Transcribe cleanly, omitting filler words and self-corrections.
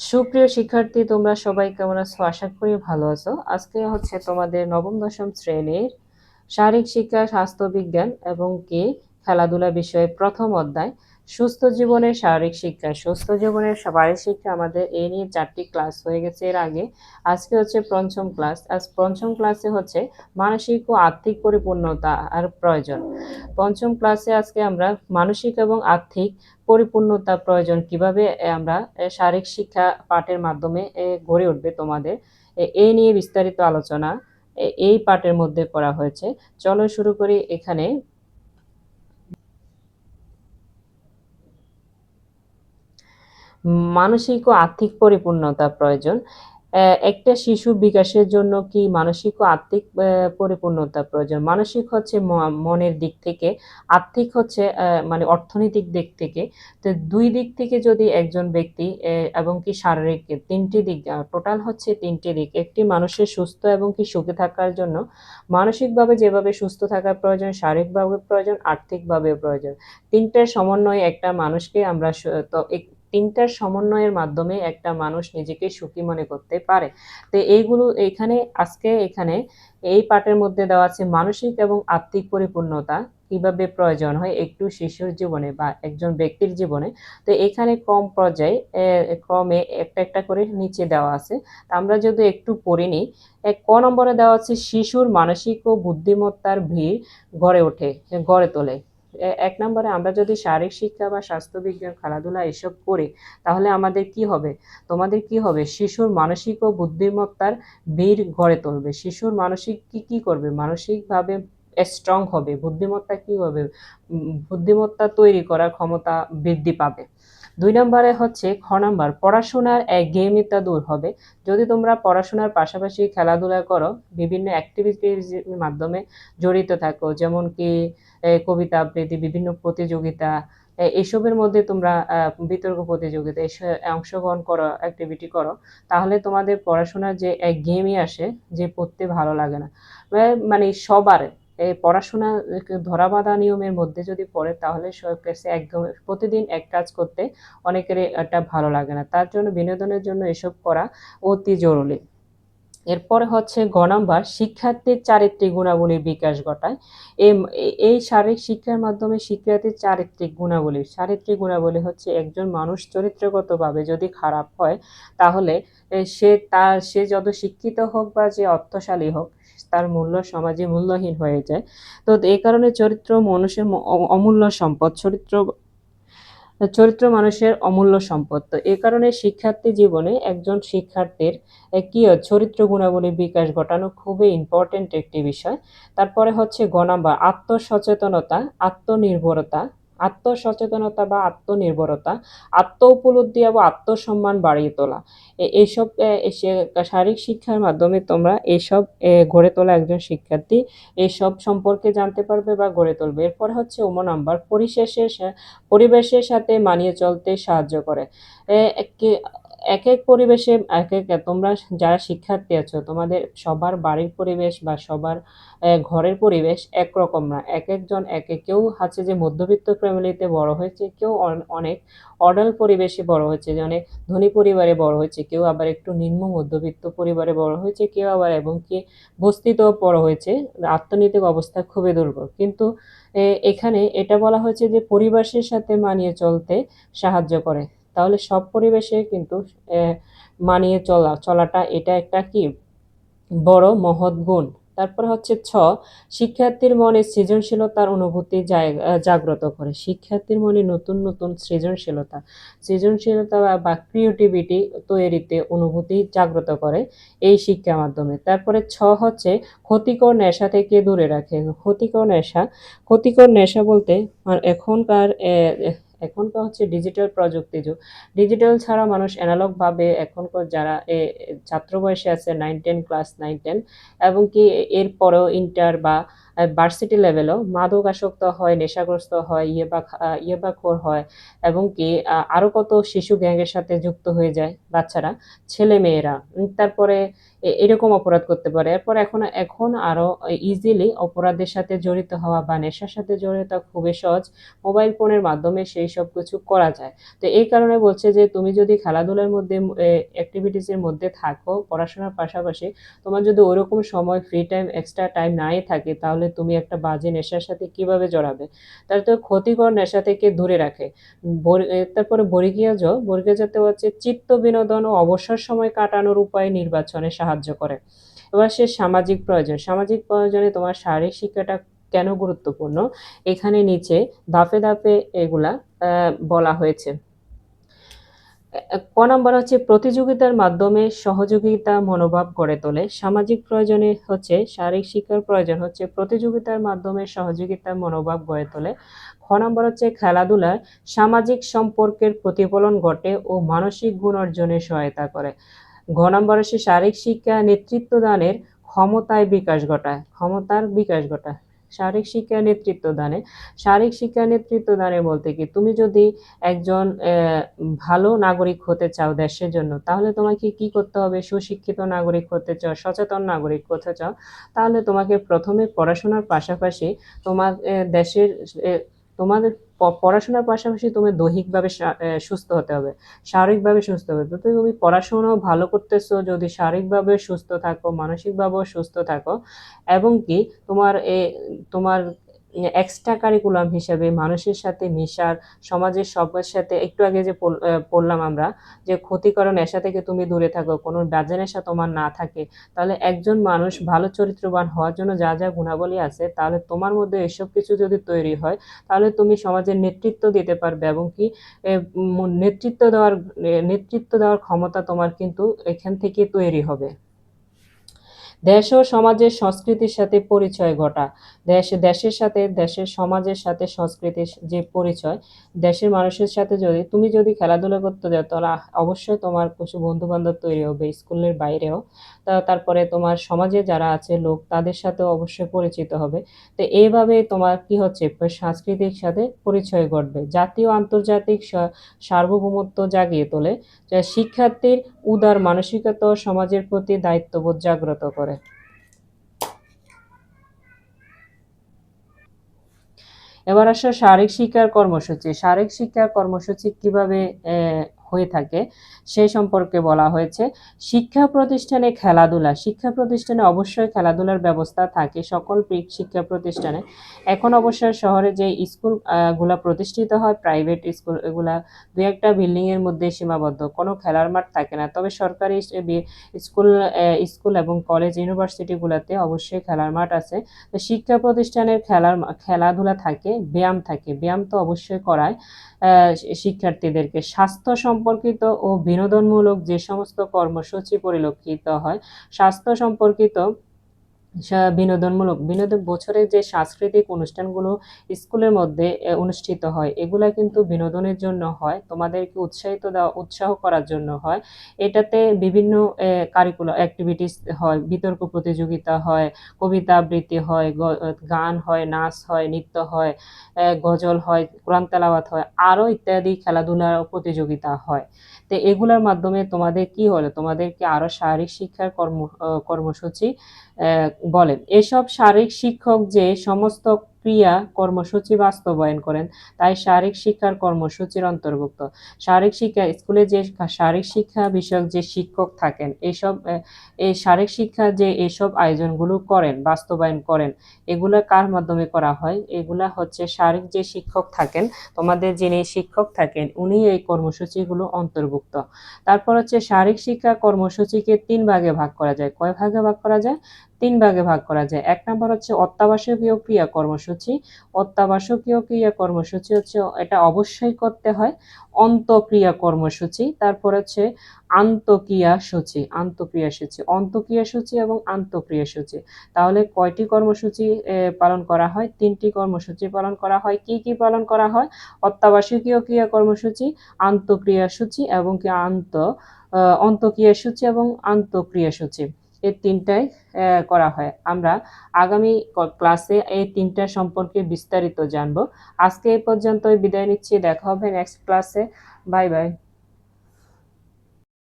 সুপ্রিয় শিক্ষার্থী, তোমরা সবাই কেমন আছো? আশা করি ভালো আছো। আজকে হচ্ছে তোমাদের নবম দশম শ্রেণীর শারীরিক শিক্ষা, স্বাস্থ্য বিজ্ঞান এবং কি খেলাধুলা বিষয়ে প্রথম অধ্যায় সুস্থ জীবনের শারীরিক শিক্ষা। সুস্থ জীবনের শারীরিক শিক্ষা আমাদের এই নিয়ে 4টি ক্লাস হয়ে গেছে এর আগে। আজকে হচ্ছে পঞ্চম ক্লাস। আজ পঞ্চম ক্লাসে হচ্ছে মানসিক ও আর্থিক পরিপূর্ণতা আর প্রয়োজন। পঞ্চম ক্লাসে আজকে আমরা মানসিক এবং আর্থিক পরিপূর্ণতা প্রয়োজন কিভাবে আমরা শারীরিক শিক্ষা পাঠের মাধ্যমে গড়ে উঠবে তোমাদের এই নিয়ে বিস্তারিত আলোচনা এই পাঠের মধ্যে করা হয়েছে। চলো শুরু করি। এখানে মানসিক ও আর্থিক পরিপূর্ণতা প্রয়োজন। একটা শিশু বিকাশের জন্য কি মানসিক ও আর্থিক পরিপূর্ণতা প্রয়োজন। মানসিক হচ্ছে মনের দিক থেকে, আর্থিক হচ্ছে মানে অর্থনৈতিক দিক থেকে। তো দুই দিক থেকে যদি একজন ব্যক্তি এবং কি শারীরিক, তিনটি দিক, টোটাল হচ্ছে তিনটি দিক। একটি মানুষের সুস্থ এবং কি সুখে থাকার জন্য মানসিকভাবে যেভাবে সুস্থ থাকা প্রয়োজন, শারীরিকভাবে প্রয়োজন, আর্থিকভাবে প্রয়োজন। তিনটার সমন্বয়ে একটা মানুষকে আমরা তো তিনটার সমন্বয়ের মাধ্যমে একটা মানুষ নিজেকে সুখী মনে করতে পারে। তো এইগুলো এখানে এই পাঠের মধ্যে দেওয়া আছে মানসিক এবং আর্থিক পরিপূর্ণতা কিভাবে প্রয়োজন হয় একটু শিশুর জীবনে বা একজন ব্যক্তির জীবনে। তো এখানে ক্রম পর্যায়ে ক্রমে একটা একটা করে নিচে দেওয়া আছে। আমরা যদি একটু পড়ে নিই, ক নম্বরে দেওয়া আছে শিশুর মানসিক ও বুদ্ধিমত্তার ভিড় গড়ে তোলে। এক নম্বরে আমরা যদি শারীরিক শিক্ষা বা স্বাস্থ্যবিজ্ঞান, খেলাধুলা এসব করি, তাহলে আমাদের কি হবে? তোমাদের কি হবে? শিশুর মানসিক ও বুদ্ধিমত্তার ভিড় গড়ে তুলবে। শিশুর মানসিক কি করবে? মানসিকভাবে স্ট্রং হবে। বুদ্ধিমত্তা কি হবে? বুদ্ধিমত্তা তৈরি করার ক্ষমতা বৃদ্ধি পাবে। 2 নম্বরে হচ্ছে খ নাম্বার পড়াশোনার একঘেয়েমিতা দূর হবে। যদি তোমরা পড়াশোনার পাশাপাশি খেলাধুলা করো, বিভিন্ন অ্যাক্টিভিটির মাধ্যমে জড়িত থাকো, যেমন কি কবিতা আবৃত্তি, বিভিন্ন প্রতিযোগিতা, এসবের মধ্যে তোমরা বিতর্ক প্রতিযোগিতা অংশগ্রহণ করো, অ্যাক্টিভিটি করো, তাহলে তোমাদের পড়াশোনার যে একঘেয়েমি আসে, যে পড়তে ভালো লাগে না, মানে সবার এই পড়াশোনা ধরাবাঁধা নিয়মের মধ্যে যদি পড়ে, তাহলে সব কাছে একদম প্রতিদিন এক কাজ করতে অনেকেরই এটা ভালো লাগে না। তার জন্য বিনোদনের জন্য এসব করা অতি জরুরি। এরপরে হচ্ছে গ নাম্বার শিক্ষার্থীর চারিত্রিক গুণাবলীর বিকাশ ঘটায়। এই শারীরিক শিক্ষার মাধ্যমে শিক্ষার্থীর চারিত্রিক গুণাবলী হচ্ছে একজন মানুষ চরিত্রগতভাবে যদি খারাপ হয়, তাহলে সে যত শিক্ষিত হোক বা যে অর্থশালী হোক, তার মূল্য সমাজে মূল্যহীন হয়ে যায়। তো এই কারণে চরিত্র মানুষের অমূল্য সম্পদ। চরিত্র মানুষের অমূল্য সম্পদ। তো এই কারণে শিক্ষার্থী জীবনে একজন শিক্ষার্থীর কি চরিত্র গুণাবলীর বিকাশ ঘটানো খুবই ইম্পর্টেন্ট একটি বিষয়। তারপরে হচ্ছে গ নাম্বার আত্মসচেতনতা বা আত্মনির্ভরতা, আত্ম উপলব্ধি এবং আত্মসম্মান বাড়িয়ে তোলা। এইসব শারীরিক শিক্ষার মাধ্যমে তোমরা এইসব গড়ে তোলা একজন শিক্ষার্থী এইসব সম্পর্কে জানতে পারবে বা গড়ে তুলবে। এরপরে হচ্ছে ও নাম্বার পরিবেশের সাথে মানিয়ে চলতে সাহায্য করে। এক এক পরিবেশে তোমরা যারা শিক্ষার্থী আছো, তোমাদের সবার বাড়ির পরিবেশ বা সবার ঘরের পরিবেশ একরকম না। একেকজন কেউ আছে যে মধ্যবিত্ত ফ্যামিলিতে বড় হয়েছে, কেউ অনেক অডাল পরিবেশে বড় হয়েছে, যে অনেক ধনী পরিবারে বড় হয়েছে, কেউ আবার একটু নিম্ন মধ্যবিত্ত পরিবারে বড় হয়েছে, কেউ আবার এবং কি বস্তিতেও বড় হয়েছে, অর্থনৈতিক অবস্থা খুবই দুর্বল। কিন্তু এখানে এটা বলা হয়েছে যে পরিবেশের সাথে মানিয়ে চলতে সাহায্য করে। তাহলে সব পরিবেশে কিন্তু মানিয়ে চলাটা এটা একটা কি বড় মহৎ গুণ। তারপর হচ্ছে শিক্ষার্থীর মনে সৃজনশীলতার অনুভূতি জাগ্রত করে। শিক্ষার্থীর মনে নতুন নতুন সৃজনশীলতা বা ক্রিয়েটিভিটি তৈরিতে অনুভূতি জাগ্রত করে এই শিক্ষার মাধ্যমে। তারপরে হচ্ছে ক্ষতিকর নেশা থেকে দূরে রাখে। ক্ষতিকর নেশা বলতে এখনকার এখনকার হচ্ছে ডিজিটাল প্রযুক্তি যুগ। ডিজিটাল ছাড়া মানুষ অ্যানালগ ভাবে এখনকার যারা ছাত্র বয়সে আছে, 9-10 ক্লাস 9-10 এবং কি এরপরেও ইন্টার বা ভার্সিটি লেভেলেও মাদকাসক্ত হয়, নেশাগ্রস্ত হয়, ইয়াবাখোর হয় এবং কি আরো কত শিশু গ্যাংয়ের সাথে যুক্ত হয়ে যায় বাচ্চারা, ছেলেমেয়েরা। তারপরে এরকম অপরাধ করতে পারে। এরপর এখন আরো ইজিলি অপরাধের সাথে জড়িত হওয়া বা নেশার সাথে জড়িত খুবই সহজ। মোবাইল ফোনের মাধ্যমে সেই সব কিছু করা যায়। তো এই কারণে বলছে যে তুমি যদি খেলাধুলার মধ্যে অ্যাক্টিভিটিস এর মধ্যে থাকো পড়াশোনার পাশাপাশি, তোমার যদি ওরকম সময় ফ্রি টাইম এক্সট্রা টাইম নাই থাকে, তাহলে তুমি একটা বাজে নেশার সাথে কিভাবে জড়াবে? তাহলে তো ক্ষতিকর নেশা থেকে দূরে রাখে। তারপরে বর্গীয় জ হচ্ছে চিত্ত বিনোদন ও অবসর সময় কাটানোর উপায় নির্বাচনে সাহায্য করে। এবার সামাজিক প্রয়োজন। সামাজিক প্রয়োজনে তোমার শারীরিক শিক্ষাটা কেন গুরুত্বপূর্ণ? এখানে নিচে ধাপে ধাপে এগুলা বলা হয়েছে। ক নাম্বার হচ্ছে প্রতিযোগিতার মাধ্যমে সহযোগিতা মনোভাব গড়ে তোলে। সামাজিক প্রয়োজনে হচ্ছে শারীরিক শিক্ষার প্রয়োজন হচ্ছে প্রতিযোগিতার মাধ্যমে সহযোগিতার মনোভাব গড়ে তোলে। খ নাম্বার হচ্ছে খেলাধুলায় সামাজিক সম্পর্কের প্রতিফলন ঘটে ও মানসিক গুণ অর্জনে সহায়তা করে। ঘ নাম্বার হচ্ছে শারীরিক শিক্ষা নেতৃত্ব দানের ক্ষমতার বিকাশ ঘটায়। শারীরিক শিক্ষা নেতৃত্ব দানে বলতে কি, তুমি যদি একজন ভালো নাগরিক হতে চাও দেশের জন্য, তাহলে তোমাকে কি করতে হবে? সুশিক্ষিত নাগরিক হতে চাও, সচেতন নাগরিক হতে চাও, তাহলে তোমাকে প্রথমে পড়াশোনার পাশাপাশি তোমার দেশের তোমাদের পড়াশোনার পাশাপাশি তুমি দৈহিকভাবে সুস্থ হতে হবে, শারীরিকভাবে সুস্থ হবে। তো তুমি পড়াশোনাও ভালো করতেছো, যদি শারীরিকভাবে সুস্থ থাকো, মানসিকভাবেও সুস্থ থাকো এবং কি তোমার এক্সট্রা কারিকুলাম হিসেবে মানুষের সাথে মিশার, সমাজের সবার সাথে একটু আগে যে পড়লাম আমরা যে ক্ষতিকর নেশা থেকে তুমি দূরে থাকো, কোনো বাজে নেশা তোমার না থাকে, তাহলে একজন মানুষ ভালো চরিত্রবান হওয়ার জন্য যা যা গুণাবলী আছে, তাহলে তোমার মধ্যে এসব কিছু যদি তৈরি হয়, তাহলে তুমি সমাজের নেতৃত্ব দিতে পারবে এবং কি নেতৃত্ব দেওয়ার ক্ষমতা তোমার কিন্তু এখান থেকে তৈরি হবে। দেশ ও সমাজের সংস্কৃতির সাথে পরিচয় ঘটা। দেশের সমাজের সাথে সংস্কৃতির যে পরিচয়, দেশের মানুষের সাথে যদি খেলাধুলা করতে যাও, তাহলে অবশ্যই তোমার কিছু বন্ধু বান্ধব তৈরি হবে স্কুলের বাইরেও। তারপরে তোমার সমাজে যারা আছে লোক, তাদের সাথেও অবশ্যই পরিচিত হবে। তো এইভাবে তোমার কি হচ্ছে, সাংস্কৃতিক সাথে পরিচয় ঘটবে। জাতীয় আন্তর্জাতিক সার্বভৌমত্ব জাগিয়ে তোলে, যা শিক্ষার্থীর উদার মানসিকতা ও সমাজের প্রতি দায়িত্ববোধ জাগ্রত করে। এবার আসো শারীরিক শিক্ষার কর্মসূচি। শারীরিক শিক্ষার কর্মসূচি কিভাবে হয়ে থাকে সেই সম্পর্কে বলা হয়েছে। শিক্ষা প্রতিষ্ঠানে অবশ্যই খেলাধুলার ব্যবস্থা থাকে সকল শিক্ষা প্রতিষ্ঠানে। এখন অবশ্য শহরে যে স্কুল গুলা প্রতিষ্ঠিত হয়, প্রাইভেট স্কুল, এগুলা দুই একটা বিল্ডিং এর মধ্যে সীমাবদ্ধ, কোনো খেলার মাঠ থাকে না। তবে সরকারি স্কুল এবং কলেজ ইউনিভার্সিটি গুলাতে অবশ্যই খেলার মাঠ আছে। তো শিক্ষা প্রতিষ্ঠানের খেলাধুলা থাকে, ব্যায়াম তো অবশ্যই করায় শিক্ষার্থীদেরকে। স্বাস্থ্য সম্পর্কিত ও বিনোদনমূলক যে সমস্ত কর্মসূচি পরিলক্ষিত হয়, স্বাস্থ্য সম্পর্কিত বছরে যে সাংস্কৃতিক অনুষ্ঠানগুলো স্কুলের মধ্যে অনুষ্ঠিত হয়, এগুলা কিন্তু বিনোদনের জন্য হয়, তোমাদেরকে উৎসাহ করার জন্য হয়। এটাতে বিভিন্ন কারিকুলাম অ্যাক্টিভিটিস হয়, বিতর্ক প্রতিযোগিতা হয়, কবিতা আবৃত্তি হয়, গান হয়, নাচ হয়, নৃত্য হয়, গজল হয়, কোরআন তেলাওয়াত হয়, আরো ইত্যাদি খেলাধুলার প্রতিযোগিতা হয়। তো এগুলোর মাধ্যমে তোমাদেরকে আরো শারীরিক শিক্ষার কর্মসূচি বলেন। এসব শারীরিক শিক্ষক যে সমস্ত ক্রিয়া কর্মসূচি বাস্তবায়ন করেন, তাই শারীরিক শিক্ষার কর্মসূচির অন্তর্ভুক্ত। স্কুলে যে শারীরিক শিক্ষা বিষয়ক যে শিক্ষক থাকেন, এই শারীরিক শিক্ষা যে এসব আয়োজনগুলো বাস্তবায়ন করেন, এগুলা কার মাধ্যমে করা হয়? এগুলা হচ্ছে শারীরিক যে শিক্ষক থাকেন, তোমাদের যিনি শিক্ষক থাকেন, উনি এই কর্মসূচিগুলো অন্তর্ভুক্ত। তারপর হচ্ছে শারীরিক শিক্ষা কর্মসূচিকে 3 ভাগে ভাগ করা যায়। কয় ভাগে ভাগ করা যায়? 3 ভাগে ভাগ করা যায়। 1 নাম্বার হচ্ছে অত্যাবশ্যকীয় ক্রিয়া কর্মসূচি। অত্যাবশ্যকীয় ক্রিয়া কর্মসূচি হচ্ছে এটা অবশ্যই করতে হয়। অন্তঃক্রিয়া কর্মসূচি, তারপর হচ্ছে অন্তঃক্রিয়া সূচি এবং আন্তঃক্রিয়া সূচি। তাহলে কয়টি কর্মসূচি পালন করা হয়? 3টি কর্মসূচি পালন করা হয়। কি কি পালন করা হয়? অত্যাবশ্যকীয় ক্রিয়া কর্মসূচি, আন্তঃক্রিয়া সূচি এবং অন্তঃক্রিয়া সূচি এবং আন্তঃক্রিয়া সূচি। এই ৩টাই করা হয়। আমরা আগামী ক্লাসে এই ৩টা সম্পর্কে বিস্তারিত জানব। আজকে এ পর্যন্তই বিদায় নিচ্ছি। দেখা হবে নেক্সট ক্লাসে। Bye, by.